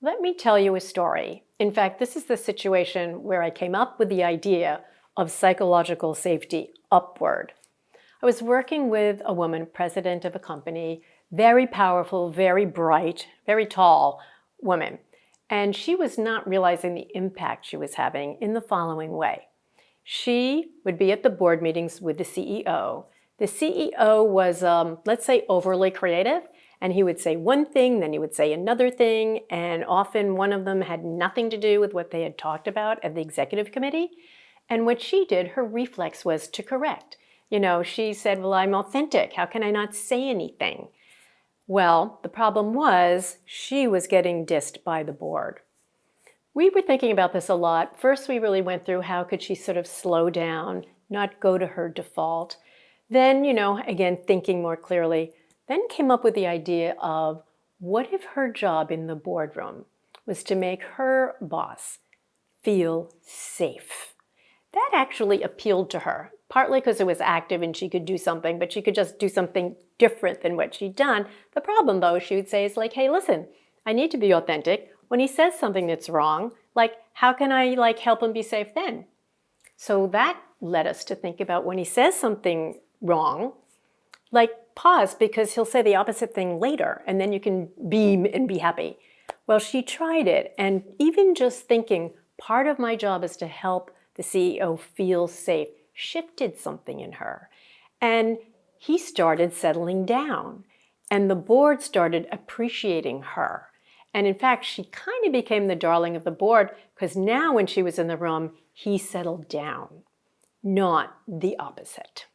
Let me tell you a story. In fact, this is the situation where I came up with the idea of psychological safety upward. I was working with a woman, president of a company, very powerful, very bright, very tall woman. And she was not realizing the impact she was having in the following way. She would be at the board meetings with the CEO. The CEO was, let's say, overly creative, and he would say one thing, then he would say another thing, and often one of them had nothing to do with what they had talked about at the executive committee. And what she did, her reflex was to correct. She said, well, I'm authentic. How can I not say anything? Well, the problem was she was getting dissed by the board. We were thinking about this a lot. First, we really went through how could she sort of slow down, not go to her default. Then, again, thinking more clearly, then came up with the idea of what if her job in the boardroom was to make her boss feel safe? That actually appealed to her, partly because it was active and she could do something, but she could just do something different than what she'd done. The problem, though, she would say is like, hey, listen, I need to be authentic. When he says something that's wrong, how can I help him be safe then? So that led us to think about when he says something wrong, pause, because he'll say the opposite thing later, and then you can beam and be happy. Well, she tried it, and even just thinking, part of my job is to help the CEO feel safe, shifted something in her. And he started settling down, and the board started appreciating her. And in fact, she kind of became the darling of the board because now when she was in the room, he settled down, not the opposite.